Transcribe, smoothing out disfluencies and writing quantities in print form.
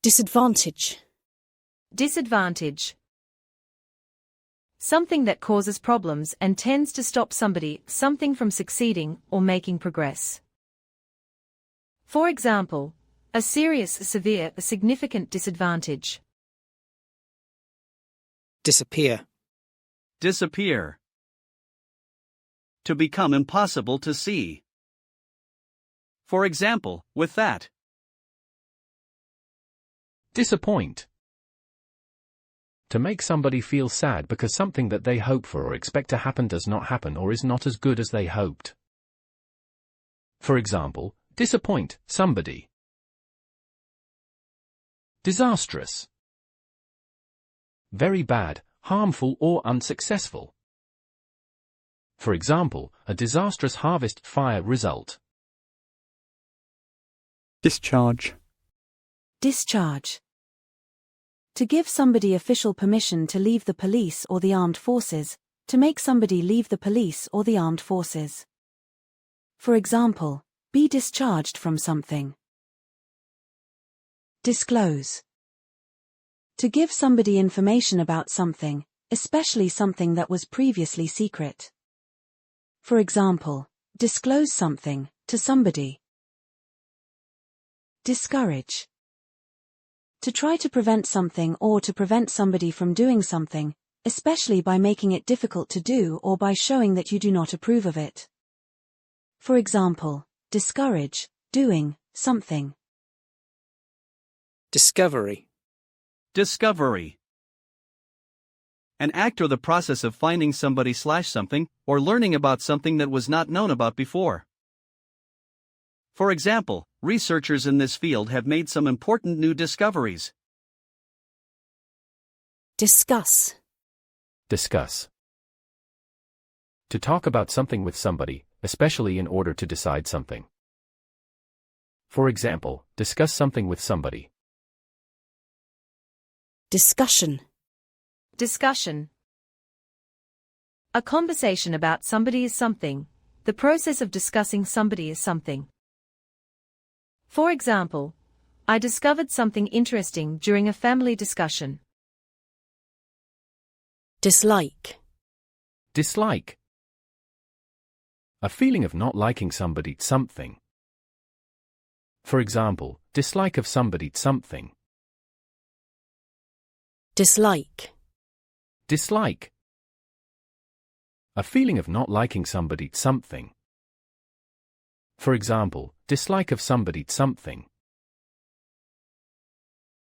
Disadvantage. Disadvantage. Something that causes problems and tends to stop something from succeeding or making progress. For example, a serious, severe, significant disadvantage. Disappear. Disappear. To become impossible to see. For example, with that. Disappoint. To make somebody feel sad because something that they hope for or expect to happen does not happen or is not as good as they hoped. For example, disappoint somebody. Disastrous. Very bad, harmful or unsuccessful. For example, a disastrous harvest fire result. Discharge. Discharge. To give somebody official permission to leave the police or the armed forces, to make somebody leave the police or the armed forces. For example, be discharged from something. Disclose. To give somebody information about something, especially something that was previously secret. For example, disclose something to somebody. Discourage. To try to prevent something or to prevent somebody from doing something, especially by making it difficult to do or by showing that you do not approve of it. For example, discourage doing something. Discovery. Discovery. An act or the process of finding somebody/something, or learning about something that was not known about before. For example, researchers in this field have made some important new discoveries. Discuss. Discuss. To talk about something with somebody, especially in order to decide something. For example, discuss something with somebody. Discussion. Discussion. A conversation about somebody is something. The process of discussing somebody is something. For example, I discovered something interesting during a family discussion. Dislike. Dislike. A feeling of not liking somebody something. For example, dislike of somebody something. Dislike. Dislike. A feeling of not liking somebody something. For example, dislike of somebody something.